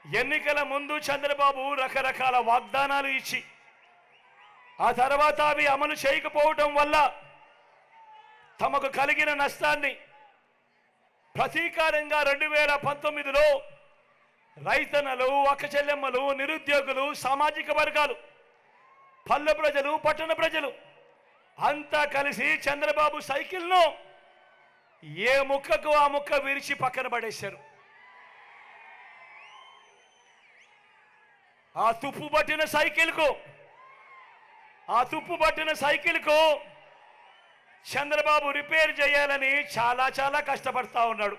ఎన్నికల ముందు చంద్రబాబు రకరకాల వాగ్దానాలు ఇచ్చి ఆ తర్వాత అవి అమలు చేయకపోవడం వల్ల తమకు కలిగిన నష్టాన్ని ప్రతీకారంగా 2019లో రైతన్నలు, అక్కచెల్లెమ్మలు, నిరుద్యోగులు, సామాజిక వర్గాలు, పల్లె ప్రజలు, పట్టణ ప్రజలు అంతా కలిసి చంద్రబాబు సైకిల్ను ఏ ముక్కకు ఆ ముక్క విరిచి పక్కన పడేశారు. ఆ తుప్పు పట్టిన సైకిల్కు చంద్రబాబు రిపేర్ చేయాలని చాలా కష్టపడతా ఉన్నాడు.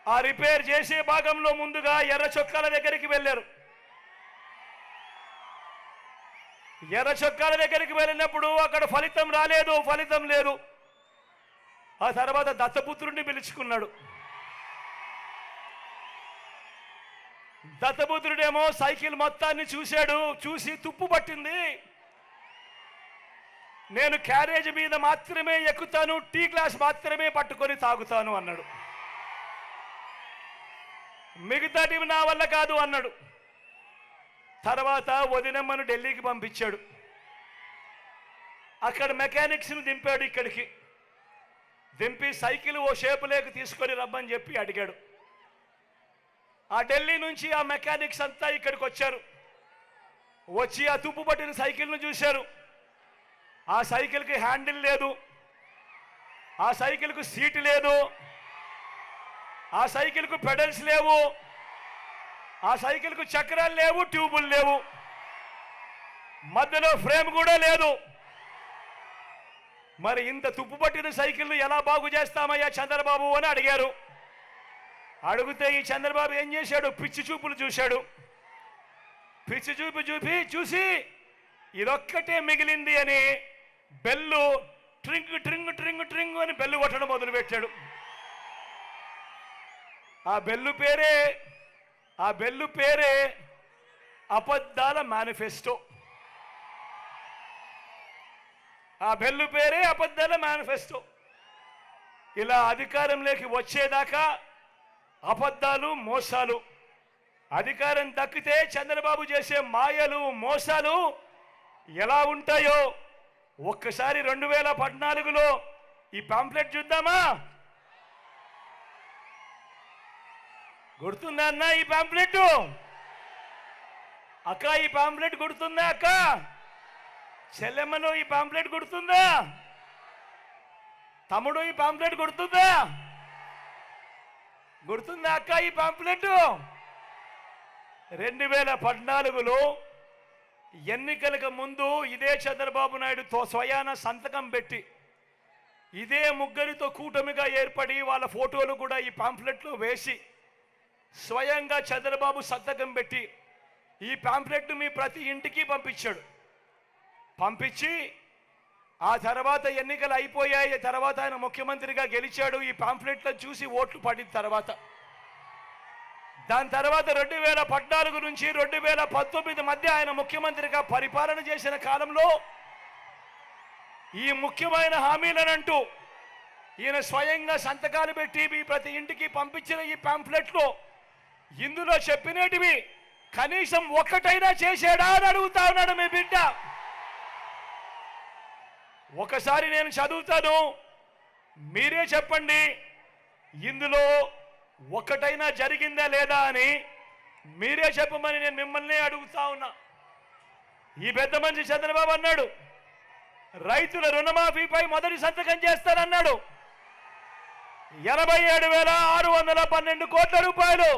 ఆ రిపేర్ చేసే భాగంలో ముందుగా ఎర్ర చొక్కాల దగ్గరికి వెళ్ళారు. ఎర్ర చొక్కాల దగ్గరికి వెళ్ళినప్పుడు అక్కడ ఫలితం లేదు. ఆ తర్వాత దత్తపుత్రుడిని పిలుచుకున్నాడు. దత్తపుత్రుడేమో సైకిల్ మొత్తాన్ని చూసి తుప్పు పట్టింది, నేను క్యారేజ్ మీద మాత్రమే ఎక్కుతాను, టీ గ్లాస్ మాత్రమే పట్టుకొని తాగుతాను అన్నాడు. మిగతాటివి నా వల్ల కాదు అన్నాడు. తర్వాత వదినమ్మను ఢిల్లీకి పంపించాడు. అక్కడ మెకానిక్స్ని దింపాడు. ఇక్కడికి దింపి సైకిల్ ఓ షేపు లేక తీసుకొని రమ్మని చెప్పి అడిగాడు. ఆ ఢిల్లీ నుంచి ఆ మెకానిక్స్ అంతా ఇక్కడికి వచ్చారు. వచ్చి ఆ తుప్పు పట్టిన సైకిల్ను చూశారు. ఆ సైకిల్కి హ్యాండిల్ లేదు, ఆ సైకిల్కు సీటు లేదు, ఆ సైకిల్కు పెడల్స్ లేవు, ఆ సైకిల్కు చక్రాలు లేవు, ట్యూబులు లేవు, మధ్యలో ఫ్రేమ్ కూడా లేదు. మరి ఇంత తుప్పు పట్టిన సైకిల్ను ఎలా బాగు చేస్తామయ్యా చంద్రబాబు అని అడిగారు. అడిగితే ఈ చంద్రబాబు ఏం చేశాడు? పిచ్చి చూపులు చూశాడు. పిచ్చి చూపు చూసి ఇదొక్కటే మిగిలింది అని బెల్లు ట్రింగ్ ట్రింగ్ ట్రింగ్ ట్రింగ్ అని బెల్లు కొట్టడం మొదలుపెట్టాడు. ఆ బెల్లు పేరే అబద్ధాల మేనిఫెస్టో. ఆ బెల్లు పేరే అబద్ధాల మేనిఫెస్టో. ఇలా అధికారంలోకి వచ్చేదాకా అబద్ధాలు, మోసాలు. అధికారం దక్కితే చంద్రబాబు చేసే మాయలు, మోసాలు ఎలా ఉంటాయో ఒక్కసారి 2014లో ఈ పాంప్లెట్ చూద్దామా? గుర్తుందా అన్న ఈ పాంప్లెట్? అక్క ఈ పాంప్లెట్ గుర్తుందా? అక్క చెల్లెమ్మను ఈ పాంప్లెట్ గుర్తుందా? తమ్ముడు ఈ పాంప్లెట్ గుర్తుందా అక్క ఈ పాంప్లెట్? 2014లో ఎన్నికలకు ముందు ఇదే చంద్రబాబు నాయుడుతో స్వయాన సంతకం పెట్టి ఇదే ముగ్గురితో కూటమిగా ఏర్పడి వాళ్ళ ఫోటోలు కూడా ఈ పాంప్లెట్లో వేసి స్వయంగా చంద్రబాబు సంతకం పెట్టి ఈ పాంప్లెట్ మీ ప్రతి ఇంటికి పంపించి ఆ తర్వాత ఎన్నికలు అయిపోయాయి. తర్వాత ఆయన ముఖ్యమంత్రిగా గెలిచాడు. ఈ పాంప్లెట్లో చూసి ఓట్లు పడిన తర్వాత దాని తర్వాత 2014 నుంచి 2019 మధ్య ఆయన ముఖ్యమంత్రిగా పరిపాలన చేసిన కాలంలో ఈ ముఖ్యమైన హామీలనంటూ ఈయన స్వయంగా సంతకాలు పెట్టి మీ ప్రతి ఇంటికి పంపించిన ఈ పాంప్లెట్లో ఇందులో చెప్పినటివి కనీసం ఒక్కటైనా చేశాడా అని అడుగుతా ఉన్నాడు మీ బిడ్డ. ఒకసారి నేను చదువుతాను, మీరే చెప్పండి ఇందులో ఒక్కటైనా జరిగిందా లేదా అని మీరే చెప్పమని నేను మిమ్మల్ని అడుగుతా ఉన్నా. ఈ పెద్ద మనిషి చంద్రబాబు అన్నాడు రైతుల రుణమాఫీపై మొదటి సంతకం చేస్తానన్నాడు. 87,612 కోట్ల రూపాయలు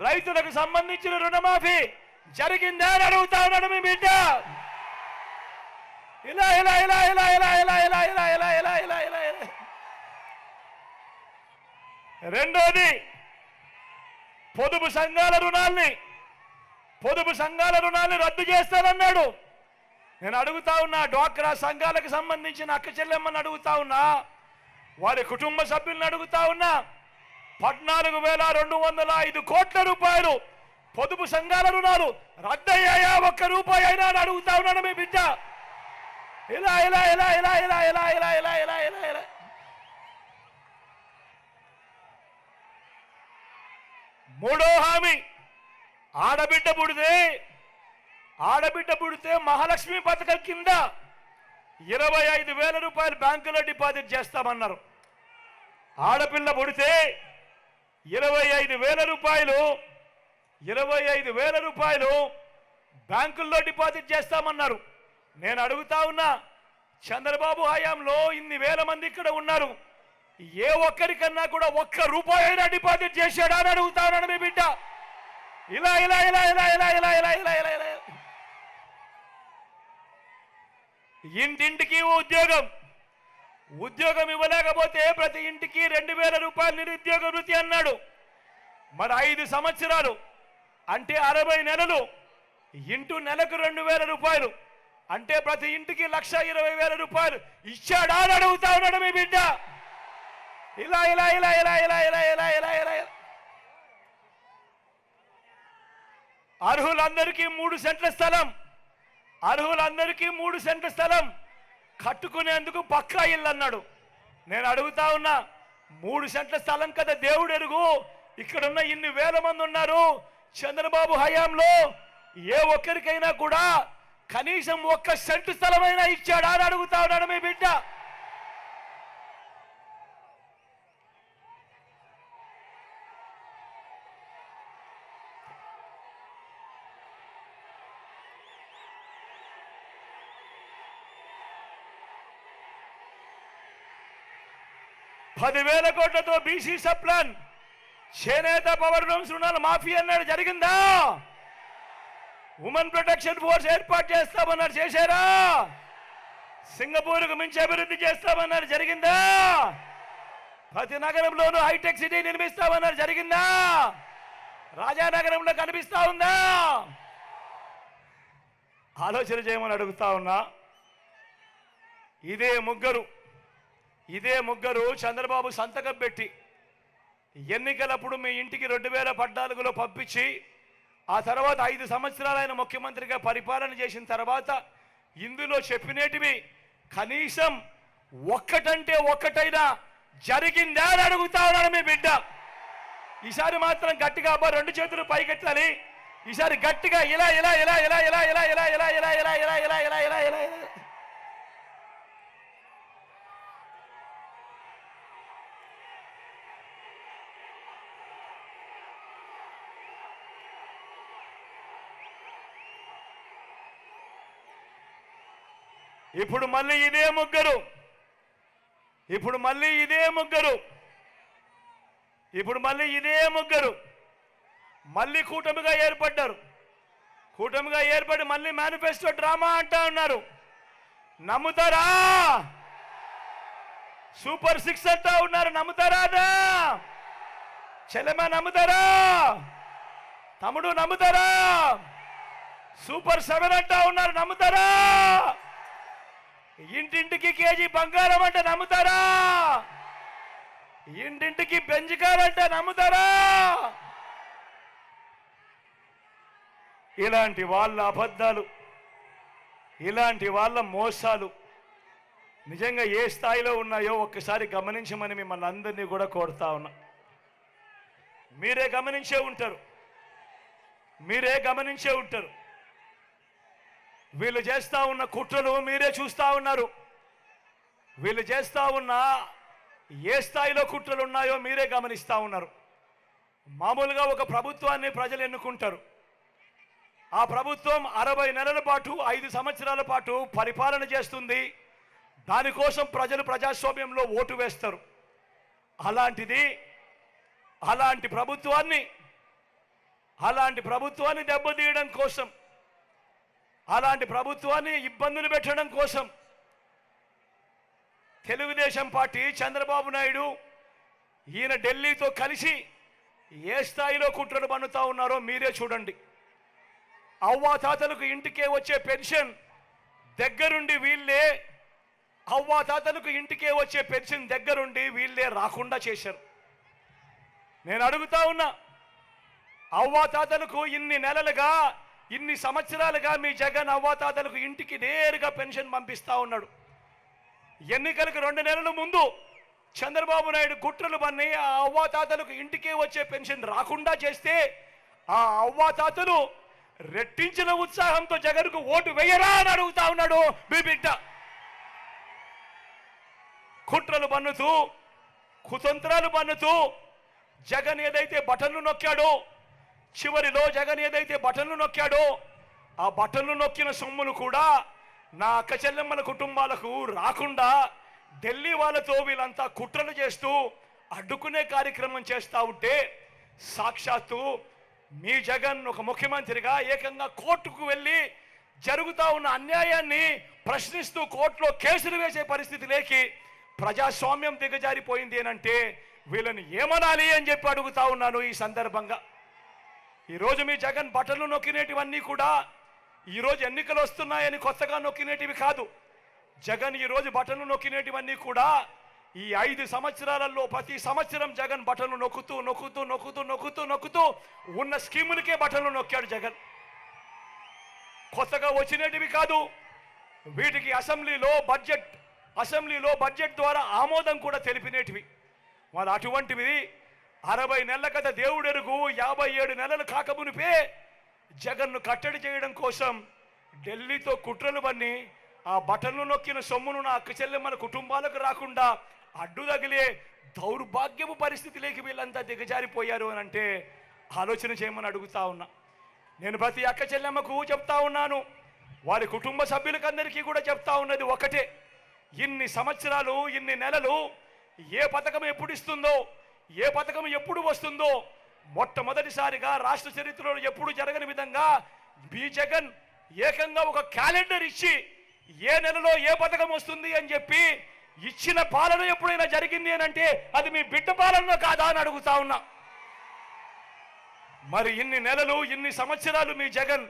రైతులకు సంబంధించిన రుణమాఫీ జరిగిందా అని అడుగుతా ఉన్నాడు మీ బిడ్డ. ఇలా ఇలా ఇలా ఇలా ఇలా ఇలా ఇలా ఇలా ఇలా ఇలా ఇలా ఇలా ఇలా రెండోది పొదుపు సంఘాల రుణాల్ని రద్దు చేస్తానన్నాడు. నేను అడుగుతా ఉన్నా, డ్వాక్రా సంఘాలకు సంబంధించిన అక్క చెల్లెమ్మని అడుగుతా ఉన్నా, వారి కుటుంబ సభ్యులను అడుగుతా ఉన్నా, 14,205 కోట్ల రూపాయలు పొదుపు సంఘాల రుణాలు రద్దయ్యాయా? ఒక్క రూపాయి అయినా అని అడుగుతా ఉన్నాడు మీ బిడ్డ. ఇలా ఇలా ఇలా ఇలా ఇలా ఇలా ఇలా ఇలా ఇలా ఇలా ఇలా మూడో హామీ, ఆడబిడ్డ పుడితే మహాలక్ష్మి పథకం కింద 25,000 రూపాయలు బ్యాంకులో డిపాజిట్ చేస్తామన్నారు. ఆడపిల్ల పుడితే 25,000 రూపాయలు బ్యాంకుల్లో డిపాజిట్ చేస్తామన్నారు. నేను అడుగుతా ఉన్నా, చంద్రబాబు హయాంలో ఇన్ని వేల మంది ఇక్కడ ఉన్నారు, ఏ ఒక్కరికన్నా కూడా ఒక్క రూపాయి అయినా డిపాజిట్ చేశాడా అని అడుగుతా ఉన్నాను మీ బిడ్డ. ఇలా ఇలా ఇలా ఇలా ఇలా ఇలా ఇలా ఇలా ఇలా ఇలా ఇంటింటికి ఉద్యోగం ఇవ్వలేకపోతే ప్రతి ఇంటికి 2,000 రూపాయలు నిరుద్యోగ వృత్తి అన్నాడు. మరి 5 సంవత్సరాలు అంటే 60 నెలలు ఇంటూ నెలకు 2,000 రూపాయలు అంటే ప్రతి ఇంటికి 1,20,000 రూపాయలు ఇచ్చాడా అని అడుగుతా ఉన్నాడు మీ బిడ్డ. ఇలా ఇలా ఇలా ఇలా ఇలా ఇలా ఇలా ఇలా ఇలా అర్హులందరికీ 3 సెంట్ల స్థలం కట్టుకునేందుకు పక్కా ఇల్లు అన్నాడు. నేను అడుగుతా ఉన్నా, 3 సెంట్ల స్థలం కదా దేవుడు ఎరుగు, ఇక్కడున్న ఇన్ని వేల మంది ఉన్నారు, చంద్రబాబు హయాంలో ఏ ఒక్కరికైనా కూడా కనీసం 1 సెంటు స్థలమైనా ఇచ్చాడా అని అడుగుతా ఉన్నాడు మీ బిడ్డ. ₹10,000 కోట్లతో బీసీ సప్లాన్, చేనేత పవర్ రూమ్స్ రుణాల మాఫీ అన్నాడు, జరిగిందా? ఉమెన్ ప్రొటెక్షన్ ఫోర్స్ ఏర్పాటు చేస్తామన్నారు, చేశారా? సింగపూర్కు మించి అభివృద్ధి చేస్తామన్నారు, జరిగిందా? ప్రతి నగరంలోనూ హైటెక్ సిటీ నిర్మిస్తామన్నారు, జరిగిందా? రాజానగరంలో కనిపిస్తా ఉందా? ఆలోచన చేయమని అడుగుతా ఉన్నా. ఇదే ముగ్గురు చంద్రబాబు సంతకం పెట్టి ఎన్నికలప్పుడు మీ ఇంటికి 2014లో పంపించి ఆ తర్వాత 5 సంవత్సరాలు ఆయన ముఖ్యమంత్రిగా పరిపాలన చేసిన తర్వాత ఇందులో చెప్పినటివి కనీసం ఒక్కటంటే ఒక్కటైనా జరిగిందా అని అడుగుతా ఉన్నాడు మీ బిడ్డ. ఈసారి మాత్రం గట్టిగా అబ్బా 2 చేతులు పైకెత్తాలి. ఈసారి గట్టిగా ఇలా ఇలా ఇలా ఇలా ఇలా ఇలా ఇలా ఇలా ఇలా ఇలా ఇలా ఇలా ఇలా ఇలా ఇలా ఇలా ఇప్పుడు మళ్ళీ ఇదే ముగ్గురు మళ్ళీ కూటమిగా ఏర్పడి మళ్ళీ మేనిఫెస్టో డ్రామా అంటా ఉన్నారు. నమ్ముతారా? సూపర్ 6 అంటా ఉన్నారు, నమ్ముతారా? చెల్లెమ్మ నమ్ముతారా? తమ్ముడు నమ్ముతారా? సూపర్ 7 అంటా ఉన్నారు, నమ్ముతారా? ఇంటింటికి కేజీ బంగారం అంటే నమ్ముతారా? ఇంటింటికి బెంజికారంటే నమ్ముతారా? ఇలాంటి వాళ్ళ అబద్ధాలు, ఇలాంటి వాళ్ళ మోసాలు నిజంగా ఏ స్థాయిలో ఉన్నాయో ఒక్కసారి గమనించమని మిమ్మల్ని అందరినీ కూడా కోరుతా ఉన్నా. మీరే గమనించే ఉంటారు. వీళ్ళు చేస్తా ఉన్న కుట్రలు మీరే చూస్తా ఉన్నారు. వీళ్ళు చేస్తా ఉన్న ఏ స్థాయిలో కుట్రలు ఉన్నాయో మీరే గమనిస్తా ఉన్నారు. మామూలుగా ఒక ప్రభుత్వాన్ని ప్రజలు ఎన్నుకుంటారు. ఆ ప్రభుత్వం 60 నెలల పాటు 5 సంవత్సరాల పాటు పరిపాలన చేస్తుంది. దానికోసం ప్రజలు ప్రజాస్వామ్యంలో ఓటు వేస్తారు. అలాంటి ప్రభుత్వాన్ని దెబ్బతీయడం కోసం, అలాంటి ప్రభుత్వాన్ని ఇబ్బందులు పెట్టడం కోసం తెలుగుదేశం పార్టీ, చంద్రబాబు నాయుడు ఈయన ఢిల్లీతో కలిసి ఏ స్థాయిలో కుట్రలు పన్నుతా ఉన్నారో మీరే చూడండి. అవ్వాతాతలకు ఇంటికే వచ్చే పెన్షన్ దగ్గరుండి వీళ్ళే రాకుండా చేశారు. నేను అడుగుతా ఉన్నా, అవ్వాతాతలకు ఇన్ని సంవత్సరాలుగా మీ జగన్ అవ్వాతాతలకు ఇంటికి నేరుగా పెన్షన్ పంపిస్తా ఉన్నాడు. ఎన్నికలకు 2 నెలల ముందు చంద్రబాబు నాయుడు కుట్రలు పన్ని ఆ అవ్వాతాతలకు ఇంటికే వచ్చే పెన్షన్ రాకుండా చేస్తే ఆ అవ్వాతాతలు రెట్టించిన ఉత్సాహంతో జగన్కు ఓటు వేయరా అని అడుగుతా ఉన్నాడు మీ బిడ్డ. కుట్రలు పన్నుతూ కుతంత్రాలు పన్నుతూ జగన్ ఏదైతే బటన్లు నొక్కాడో, చివరిలో జగన్ ఏదైతే బటన్లు నొక్కాడో ఆ బటన్లు నొక్కిన సొమ్ములు కూడా నా అక్క చెల్లెమ్మల కుటుంబాలకు రాకుండా ఢిల్లీ వాళ్ళతో వీళ్ళంతా కుట్రలు చేస్తూ అడ్డుకునే కార్యక్రమం చేస్తూ ఉంటే సాక్షాత్తు మీ జగన్ ఒక ముఖ్యమంత్రిగా ఏకంగా కోర్టుకు వెళ్ళి జరుగుతూ ఉన్న అన్యాయాన్ని ప్రశ్నిస్తూ కోర్టులో కేసులు వేసే పరిస్థితి లేకి ప్రజాస్వామ్యం దిగజారిపోయింది అంటే వీళ్ళని ఏమనాలి అని చెప్పి అడుగుతా ఉన్నాను. ఈ సందర్భంగా ఈరోజు మీ జగన్ బటన్లు నొక్కినేటివన్నీ కూడా ఈరోజు ఎన్నికలు వస్తున్నాయని కొత్తగా నొక్కినేటివి కాదు. జగన్ ఈరోజు బటన్లు నొక్కినేటివన్నీ కూడా ఈ 5 సంవత్సరాలలో ప్రతి సంవత్సరం జగన్ బటన్లు నొక్కుతూ నొక్కుతూ నొక్కుతూ నొక్కుతూ నొక్కుతూ ఉన్న స్కీములకే బటన్లు నొక్కాడు జగన్. కొత్తగా వచ్చినేటివి కాదు. వీటికి అసెంబ్లీలో బడ్జెట్ ద్వారా ఆమోదం కూడా తెలిపినేటివి. వాళ్ళు అటువంటివి 60 నెలల కథ దేవుడెరుగు 57 నెలలు కాకమునిపే జగన్ను కట్టడి చేయడం కోసం ఢిల్లీతో కుట్రలు పన్ని ఆ బటన్లు నొక్కిన సొమ్మును నా అక్క చెల్లెమ్మల కుటుంబాలకు రాకుండా అడ్డు తగిలే దౌర్భాగ్యపు పరిస్థితిలోకి వీళ్ళంతా దిగజారిపోయారు అని అంటే ఆలోచన చేయమని అడుగుతా ఉన్నా. నేను ప్రతి అక్క చెల్లెమ్మకు చెప్తా ఉన్నాను, వారి కుటుంబ సభ్యులకందరికీ కూడా చెప్తా ఉన్నది ఒకటే, ఇన్ని సంవత్సరాలు ఇన్ని నెలలు ఏ పథకం ఎప్పుడు ఇస్తుందో, ఏ పథకం ఎప్పుడు వస్తుందో మొట్టమొదటిసారిగా రాష్ట్ర చరిత్రలో ఎప్పుడు జరగని విధంగా మీ జగన్ ఏకంగా ఒక క్యాలెండర్ ఇచ్చి ఏ నెలలో ఏ పథకం వస్తుంది అని చెప్పి ఇచ్చిన పాలన ఎప్పుడైనా జరిగింది అని అంటే అది మీ బిడ్డ పాలన కాదా అని అడుగుతా ఉన్నా. మరి ఇన్ని నెలలు ఇన్ని సంవత్సరాలు మీ జగన్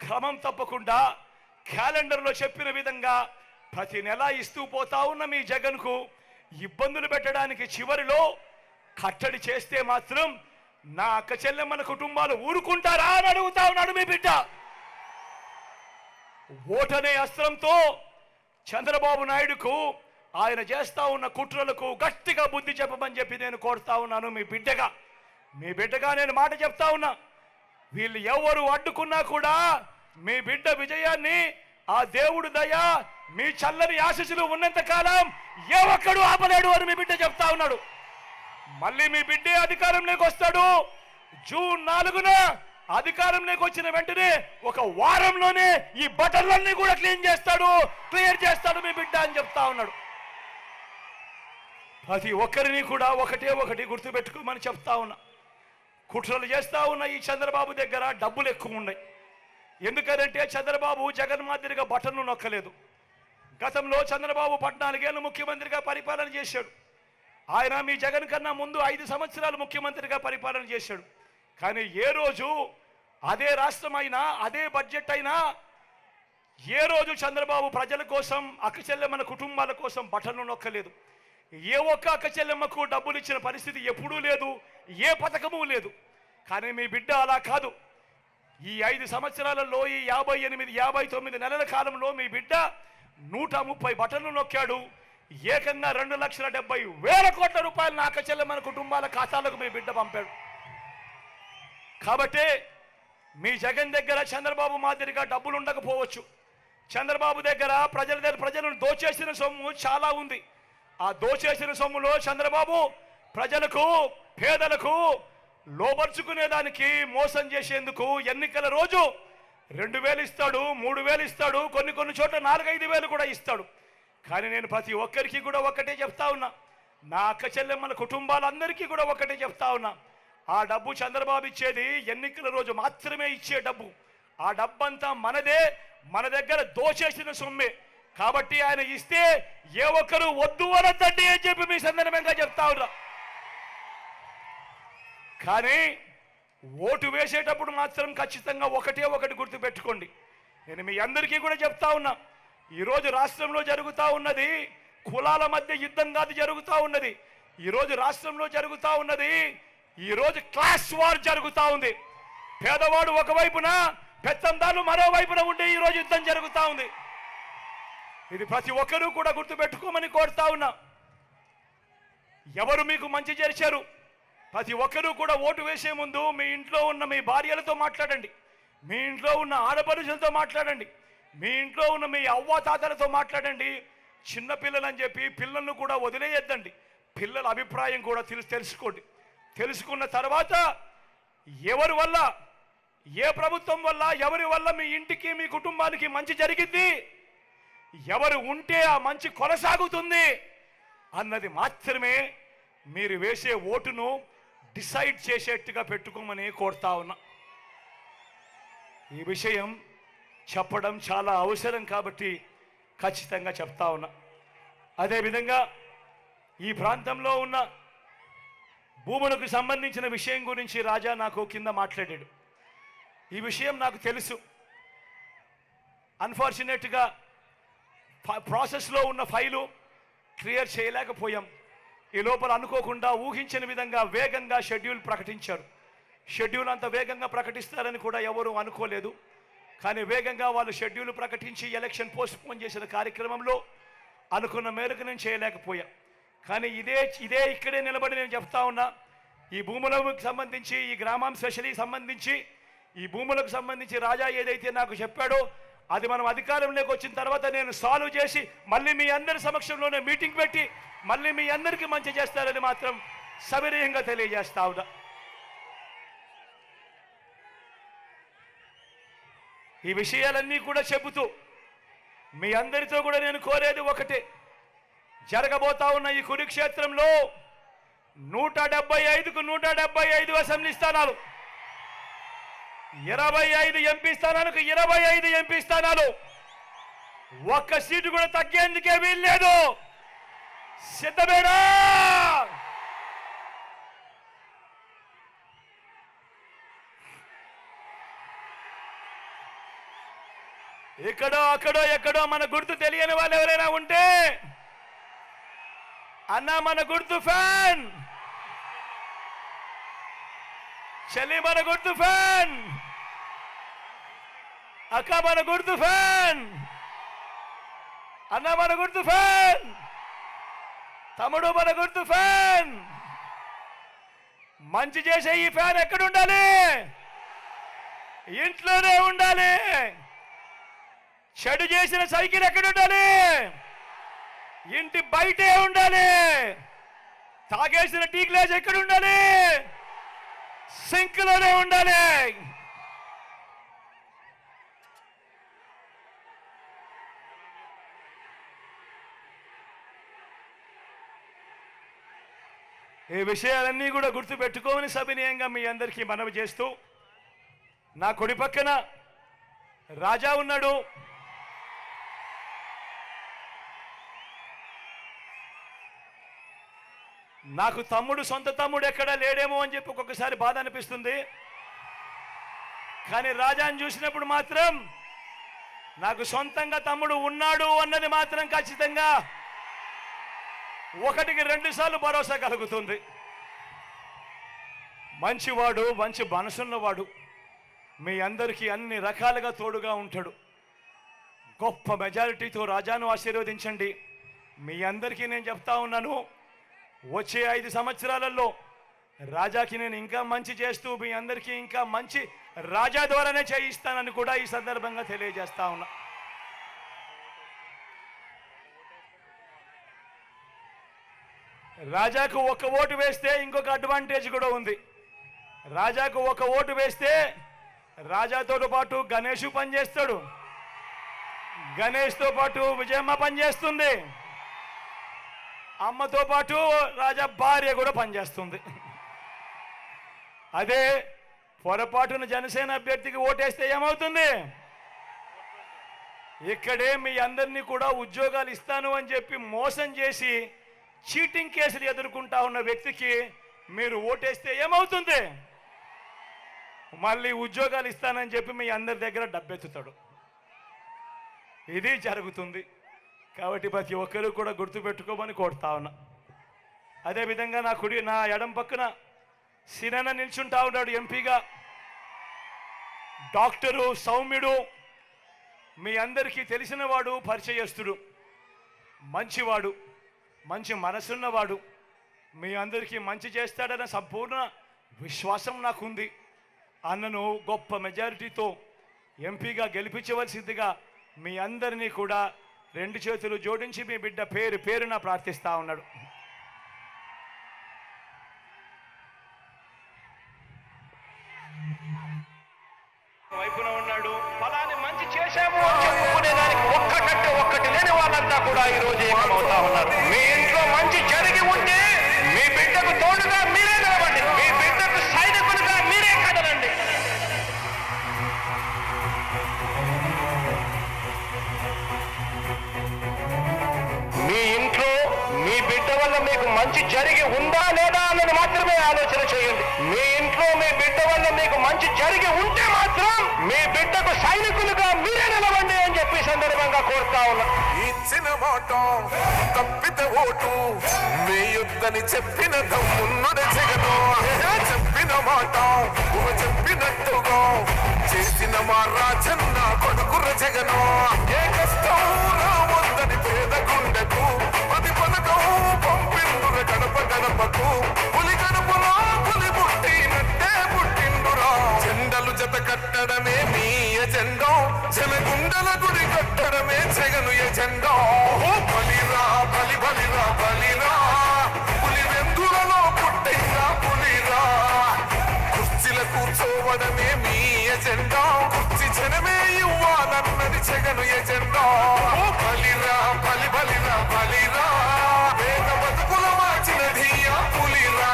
క్రమం తప్పకుండా క్యాలెండర్లో చెప్పిన విధంగా ప్రతి నెల ఇస్తూ పోతా ఉన్న మీ జగన్కు ఇబ్బందులు పెట్టడానికి చివరిలో కట్టడి చేస్తే మాత్రం నా అక్క చెల్లెమ్మల కుటుంబాలు ఊరుకుంటారా అని అడుగుతా ఉన్నాడు మీ బిడ్డ. ఓటనే అస్త్రంతో చంద్రబాబు నాయుడుకు ఆయన చేస్తా ఉన్న కుట్రలకు గట్టిగా బుద్ధి చెప్పమని చెప్పి నేను కోరుతా ఉన్నాను. మీ బిడ్డగా నేను మాట చెప్తా ఉన్నా, వీళ్ళు ఎవరు అడ్డుకున్నా కూడా మీ బిడ్డ విజయాన్ని ఆ దేవుడు దయ మీ చల్లని ఆశీస్సులు ఉన్నంత కాలం ఏ ఒక్కడు ఆపలేడు అని మీ బిడ్డ చెప్తా ఉన్నాడు. మళ్ళీ మీ బిడ్డే అధికారంలోకి వస్తాడు. జూన్ 4న అధికారంలోకి వచ్చిన వెంటనే ఒక వారంలోనే ఈ బటన్లన్నీ కూడా క్లియర్ చేస్తాడు మీ బిడ్డ అని చెప్తా ఉన్నాడు. ప్రతి ఒక్కరిని కూడా ఒకటి గుర్తుపెట్టుకోమని చెప్తా ఉన్నా. కుట్రలు చేస్తా ఉన్న ఈ చంద్రబాబు దగ్గర డబ్బులు ఎక్కువ ఉన్నాయి. ఎందుకంటే చంద్రబాబు జగన్ మాదిరిగా బటన్లు నొక్కలేదు. గతంలో చంద్రబాబు 14 ఏళ్ళు ముఖ్యమంత్రిగా పరిపాలన చేశాడు. ఆయన మీ జగన్ కన్నా ముందు 5 సంవత్సరాలు ముఖ్యమంత్రిగా పరిపాలన చేశాడు. కానీ ఏ రోజు అదే రాష్ట్రం అయినా అదే బడ్జెట్ అయినా ఏ రోజు చంద్రబాబు ప్రజల కోసం అక్క చెల్లెమ్మల కుటుంబాల కోసం బటన్లు నొక్కలేదు. ఏ ఒక్క అక్క చెల్లెమ్మకు డబ్బులు ఇచ్చిన పరిస్థితి ఎప్పుడూ లేదు, ఏ పథకము లేదు. కానీ మీ బిడ్డ అలా కాదు. ఈ 5 సంవత్సరాలలో ఈ 59 నెలల కాలంలో మీ బిడ్డ 130 బటన్లు నొక్కాడు. ఏకంగా 2,70,000 కోట్ల రూపాయలు నా అక్క చెల్లెమ్మల కుటుంబాల ఖాతాలకు మీ బిడ్డ పంపాడు. కాబట్టి మీ జగన్ దగ్గర చంద్రబాబు మాదిరిగా డబ్బులు ఉండకపోవచ్చు. చంద్రబాబు దగ్గర ప్రజలను దోచేసిన సొమ్ము చాలా ఉంది. ఆ దోచేసిన సొమ్ములో చంద్రబాబు ప్రజలకు పేదలకు లోబర్చుకునేదానికి మోసం చేసేందుకు ఎన్నికల రోజు 2,000 ఇస్తాడు, 3,000 ఇస్తాడు, కొన్ని చోట్ల 4,000-5,000 కూడా ఇస్తాడు. కానీ నేను ప్రతి ఒక్కరికి కూడా ఒకటే చెప్తా ఉన్నా, నా అక్క చెల్లెమ్మల కుటుంబాలందరికీ కూడా ఒకటే చెప్తా ఉన్నా, ఆ డబ్బు చంద్రబాబు ఇచ్చేది ఎన్నికల రోజు మాత్రమే ఇచ్చే డబ్బు. ఆ డబ్బంతా మనదే, మన దగ్గర దోచేసిన సొమ్మే. కాబట్టి ఆయన ఇస్తే ఏ ఒక్కరు వద్దు అనొద్దండి అని చెప్పి మీ సందర్భంగా చెప్తా ఉన్నా. కానీ ఓటు వేసేటప్పుడు మాత్రం ఖచ్చితంగా ఒకటి గుర్తుపెట్టుకోండి. నేను మీ అందరికీ కూడా చెప్తా ఉన్నా, ఈరోజు రాష్ట్రంలో జరుగుతూ ఉన్నది కులాల మధ్య యుద్ధం కాదు జరుగుతూ ఉన్నది. ఈరోజు రాష్ట్రంలో జరుగుతూ ఉన్నది ఈరోజు క్లాస్ వార్ జరుగుతూ ఉంది. పేదవాడు ఒకవైపున, పెత్తందారులు మరోవైపున ఉండే ఈరోజు యుద్ధం జరుగుతూ ఉంది. ఇది ప్రతి ఒక్కరూ కూడా గుర్తుపెట్టుకోమని కోరుతా ఉన్నా. ఎవరు మీకు మంచి చేశారు? ప్రతి ఒక్కరూ కూడా ఓటు వేసే ముందు మీ ఇంట్లో ఉన్న మీ భార్యలతో మాట్లాడండి, మీ ఇంట్లో ఉన్న ఆడపడుచులతో మాట్లాడండి, మీ ఇంట్లో ఉన్న మీ అవ్వాతాతలతో మాట్లాడండి. చిన్నపిల్లలని చెప్పి పిల్లలను కూడా వదిలేయద్దండి. పిల్లల అభిప్రాయం కూడా తెలుసుకోండి. తెలుసుకున్న తర్వాత ఎవరి వల్ల, ఏ ప్రభుత్వం వల్ల, ఎవరి వల్ల మీ ఇంటికి మీ కుటుంబానికి మంచి జరిగింది, ఎవరు ఉంటే ఆ మంచి కొనసాగుతుంది అన్నది మాత్రమే మీరు వేసే ఓటును డిసైడ్ చేసేట్టుగా పెట్టుకోమని కోరుతా ఉన్నా. ఈ విషయం చెప్పడం చాలా అవసరం కాబట్టి ఖచ్చితంగా చెప్తా ఉన్నా. అదేవిధంగా ఈ ప్రాంతంలో ఉన్న భూములకు సంబంధించిన విషయం గురించి రాజా నాకు కింద మాట్లాడాడు. ఈ విషయం నాకు తెలుసు. అన్ఫార్చునేట్గా ప్రాసెస్లో ఉన్న ఫైలు క్లియర్ చేయలేకపోయాం. ఈ లోపల అనుకోకుండా ఊహించిన విధంగా వేగంగా షెడ్యూల్ ప్రకటించారు. షెడ్యూల్ అంత వేగంగా ప్రకటిస్తారని కూడా ఎవరు అనుకోలేదు. కానీ వేగంగా వాళ్ళు షెడ్యూల్ ప్రకటించి ఎలక్షన్ పోస్ట్పోన్ చేసిన కార్యక్రమంలో అనుకున్న మేరకు నేను చేయలేకపోయా. కానీ ఇదే ఇక్కడే నిలబడి నేను చెప్తా ఉన్నా, ఈ భూములకు సంబంధించి, ఈ గ్రామం స్పెషలీ సంబంధించి, ఈ భూములకు సంబంధించి రాజా ఏదైతే నాకు చెప్పాడో అది మనం అధికారంలోకి వచ్చిన తర్వాత నేను సాల్వ్ చేసి మళ్ళీ మీ అందరి సమక్షంలోనే మీటింగ్ పెట్టి మళ్ళీ మీ అందరికీ మంచి చేస్తారని మాత్రం సవినయంగా తెలియజేస్తా ఉన్నా. ఈ విషయాలన్నీ కూడా చెబుతూ మీ అందరితో కూడా నేను కోరేది ఒకటే, జరగబోతా ఉన్న ఈ కురుక్షేత్రంలో 175కు 175 అసెంబ్లీ స్థానాలు, 25 ఎంపీ స్థానాలకు 25 ఎంపీ స్థానాలు, ఒక్క సీటు కూడా తగ్గేందుకే వీల్లేదు. సిద్ధమేనా? ఇక్కడో అక్కడో ఎక్కడో మన గుర్తు తెలియని వాళ్ళు ఎవరైనా ఉంటే, అన్నా మన గుర్తు ఫ్యాన్, చెల్లి మన గుర్తు ఫ్యాన్, అక్క మన గుర్తు ఫ్యాన్, అన్న మన గుర్తు ఫ్యాన్, తమ్ముడు మన గుర్తు ఫ్యాన్. మంచి చేసే ఈ ఫ్యాన్ ఎక్కడ ఉండాలి? ఇంట్లోనే ఉండాలి. చెడు చేసిన సైకిల్ ఎక్కడ ఉండాలి? ఇంటి బయటే ఉండాలి. తాగేసిన టీ గ్లాస్ ఎక్కడ ఉండాలి? సింక్లోనే ఉండాలి. ఈ విషయాలన్నీ కూడా గుర్తుపెట్టుకోమని సవినయంగా మీ అందరికీ మనవి చేస్తూ, నా కుడి పక్కన రాజా ఉన్నాడు. నాకు తమ్ముడు, సొంత తమ్ముడు ఎక్కడా లేడేమో అని చెప్పి ఒక్కొక్కసారి బాధ అనిపిస్తుంది. కానీ రాజాని చూసినప్పుడు మాత్రం నాకు సొంతంగా తమ్ముడు ఉన్నాడు అన్నది మాత్రం ఖచ్చితంగా 1కి 2 సార్లు భరోసా కలుగుతుంది. మంచివాడు, మంచి మనసున్నవాడు, మీ అందరికీ అన్ని రకాలుగా తోడుగా ఉంటాడు. గొప్ప మెజారిటీతో రాజాను ఆశీర్వదించండి. మీ అందరికీ నేను చెప్తా ఉన్నాను, వచ్చే 5 సంవత్సరాలలో రాజాకి నేను ఇంకా మంచి చేస్తూ మీ అందరికీ ఇంకా మంచి రాజా ద్వారానే చేయిస్తానని కూడా ఈ సందర్భంగా తెలియజేస్తా ఉన్నా. రాజాకు ఒక ఓటు వేస్తే ఇంకొక అడ్వాంటేజ్ కూడా ఉంది. రాజాకు ఒక ఓటు వేస్తే రాజాతో పాటు గణేష్ పనిచేస్తాడు, గణేష్తో పాటు విజయమ్మ పనిచేస్తుంది, అమ్మతో పాటు రాజా భార్య కూడా పనిచేస్తుంది. అదే పొరపాటున జనసేన అభ్యర్థికి ఓటేస్తే ఏమవుతుంది? ఇక్కడే మీ అందరినీ కూడా ఉద్యోగాలు ఇస్తాను అని చెప్పి మోసం చేసి చీటింగ్ కేసులు ఎదుర్కొంటా ఉన్న వ్యక్తికి మీరు ఓటేస్తే ఏమవుతుంది? మళ్ళీ ఉద్యోగాలు ఇస్తానని చెప్పి మీ అందరి దగ్గర డబ్బెత్తుతాడు. ఇది జరుగుతుంది. కాబట్టి ప్రతి ఒక్కరూ కూడా గుర్తుపెట్టుకోమని కోరుతా ఉన్నా. అదేవిధంగా నా ఎడం పక్కన సినన్న నిల్చుంటా ఉన్నాడు ఎంపీగా. డాక్టరు, సౌమ్యుడు, మీ అందరికీ తెలిసినవాడు, పరిచయస్తుడు, మంచివాడు, మంచి మనసున్నవాడు, మీ అందరికీ మంచి చేస్తాడన్న సంపూర్ణ విశ్వాసం నాకుంది. అన్నను గొప్ప మెజారిటీతో ఎంపీగా గెలిపించవలసిందిగా మీ అందరినీ కూడా 2 చేతులు జోడించి మీ బిడ్డ పేరు పేరున ప్రార్థిస్తా ఉన్నాడు. వైపున ఉన్నాడు. ఫలాన్ని మంచి చేశాము అని చెప్పుకునేదానికి ఒక్కటంటే ఒక్కటి లేని వాళ్ళంతా కూడా ఈరోజు ఏకమవుతా ఉన్నారు. మీ ఇంట్లో మంచి జరిగి ఉంటే మీ బిడ్డకు తోడుగా మీరే నిలవండి, మీ బిడ్డకు సైనికులుగా మీరే కదలండి. మీ ఇంట్లో మీ బిడ్డ వల్ల మీకు మంచి జరిగి ఉందా లేదా అన్నది మాత్రమే ఆలోచన చేయండి. మీ ఇంట్లో మీ బిడ్డ వల్ల మీకు మంచి జరిగి ఉంటే మాత్రం మీ బిడ్డకు సైనికులుగా మీరే నిలవండి అని చెప్పి సందర్భంగా కోరుతా ఉన్నా. ఇచ్చిన మాట తప్పితే ఓటు మీ యుద్ధని చెప్పిన దమ్మున్నడ జగను, చెప్పిన మాట చెప్పినట్టుగా చేసిన మా రాజన్న కొడుకుర జగను. ఏ కష్టం రావద్దని పేద గుండెకు అది పథకం పంపిండుర గడప గడపకు. పులి గడపలో పులి పుట్టినట్టే పుట్టిండురా. జెండలు జత కట్టడమే మీ ఎజెండా, జనగుండల గుడి కట్టడమే జగను ఎజెండా. బలిరా బలి బలిరా బలిరా, పులి వెందులలో పుట్టిందా పులిరా. కుర్చీల కూర్చోవడమే మీ ఎజెండా, కుర్చీ జనమే ఇవ్వాలన్నది జగను ఎజెండా. బలిరా బలి బలిరా బలిరా, వేద బతుకుల మార్చినది ఆ పులిరా.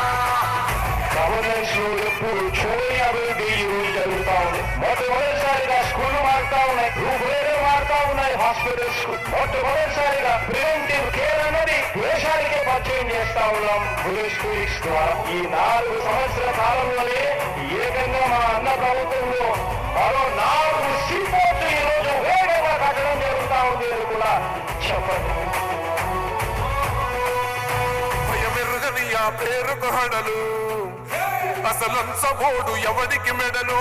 గవర్నెన్స్ లో ఎప్పుడు చూడని అభివృద్ధి ఈ రోజు జరుగుతా ఉంది. మొట్టమొదటిసారిగా స్కూళ్లు మారుతా ఉన్నాయి, రూపురేఖలు మారుతా ఉన్నాయి. హాస్పిటల్స్ మొట్టమొదటిసారిగా ప్రివెంటివ్ కేర్ అన్నది దేశానికే పరిచయం చేస్తా ఉన్నాం స్కూల్స్ ద్వారా. ఈ 4 సంవత్సరాల కాలంలోనే ఏకంగా మా అన్న ప్రభుత్వంలో మరో 4 సీపోర్ట్లు ఈ రోజు వేగంగా కట్టడం జరుగుతా ఉంది అని కూడా చెప్పండి. భయమెరుగని ఆ పేరుకు హడలు, అసలంచబోడు ఎవడికి మెడలు.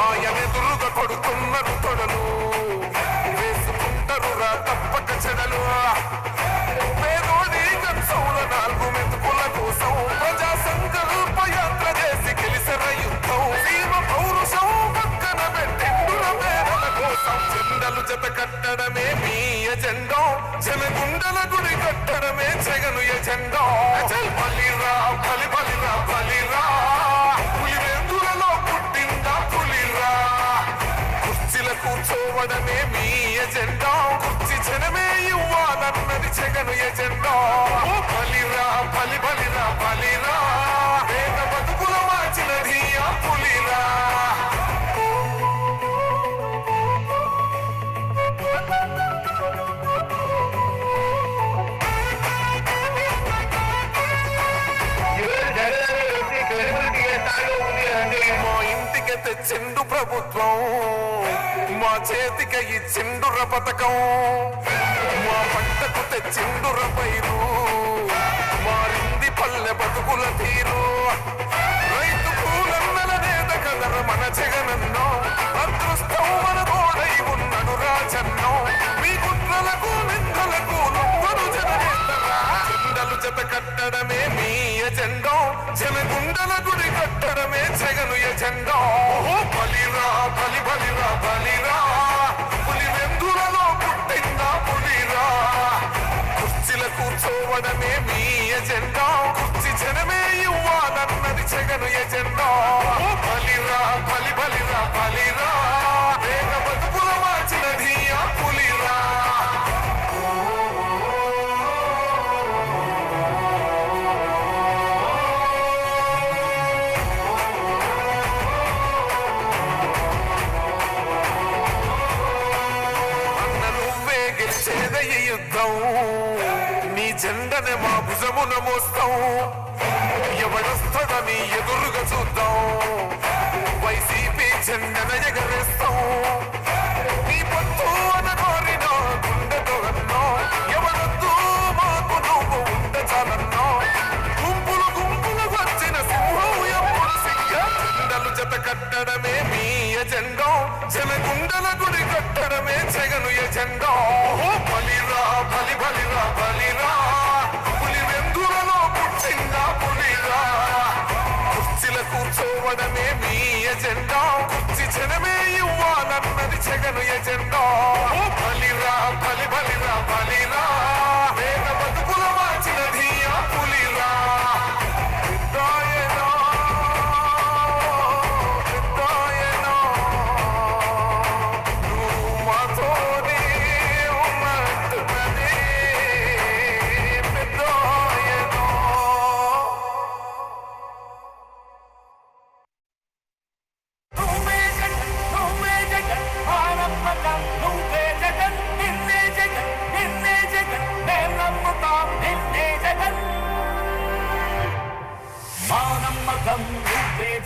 ఆయనెదురుగా కొడుతున్నారు తొడలు, వేసుకుంటారు రా తప్పక చెడలు. పేదోడి కంచంల 4 మెతుకుల కోసం ప్రజా సంకల్ప యాత్ర చేసి గెలిసిన యుద్ధం. సీమ పౌరుషం పక్కన పెట్టిండుల పేదల కోసం. జెండలు జత కట్టడమే మీ ఎజెండా, జనగుండల గుడి కట్టడమే జగను ఎజెండా. బలిరా బలి బలిరా బలిరా, పులి వెందులలో పుట్టిందా పులిరా. కుర్చీల కూర్చోవడమే మీ ఎజెండా, కుర్చీ జనమే ఇవ్వాలన్నది జగను ఎజెండా. బలిరా బలి బలిరా బలిరా, వేద బతుకుల మార్చినది ఆ పులిరా. మా ఇంటికి తెచ్చిండు ప్రభుత్వం, మా చేతికి ఇచ్చిండుర పథకం. మా పంటకు తెచ్చిండుర పైరు, మారింది పల్లె బతుకుల తీరు. రైతు పూలన్నల నేత కదర మన జగనన్నో, అదృష్టం మన తోడై ఉన్నడు రాజన్నో. మీ కుట్రలకు నిందలకు నొప్పరు జననేతరా. జెండలు జత కట్టడమే మీ ఎజెండా, జనగుండల గుడి కట్టడమే జగను ఎజెండా. బలిరా బలి బలిరా బలిరా, పులి వెందులలో పుట్టిందా పులిరా. కుర్చీల కూర్చోవడమే మీ ఎజెండా, కుర్చీ జనమే ఇవ్వాలన్నది జగను ఎజెండా. బలిరా బలి బలిరా బలిరా, వేగ బతుకుల మార్చినది ఆ పులిరా. యుద్ధం నీ జెండనే మా భుజమున మోస్తాం. ఎవడొస్తాడని ఎదురుగా చూద్దాం, వైసీపీ జెండన ఎగరేస్తాం. నీ పొత్తు అన కోరిన గుండెతో అన్నా, ఎవడొద్దు మాకు నువ్వు ఉండ చాలన్నా. గుంపులు గుంపులు వచ్చిన సింహం ఎప్పుడు సింగ. జెండలు జత కట్టడమే మీ ఎజెండా, జనగుండల గుడి కట్టడమే జగను ఎజెండా. బలిరా బలి బలిరా బలిరా, పులి వెందులలో పుట్టి కావడమే మీ ఎజెండా కుర్చీ జనమే ఇవ్వాలన్నది జగను ఎజెండా బలిరా బలిరా బలిరా వేద బతుకుల మార్చినది ఆ పులిరా పెద్దాయనా పెద్దాయనా నువ్వు మాతోనే ఉన్నట్టున్నదే పెద్దాయనా.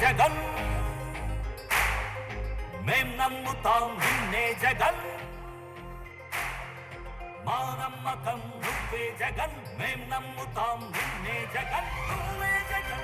జగన్ మేం నమ్ముతాం నిన్నే జగన్ మా నమ్మకం నువ్వే జగన్ మేం నమ్ముతాం నిన్నే జగన్ నువ్వే జగన్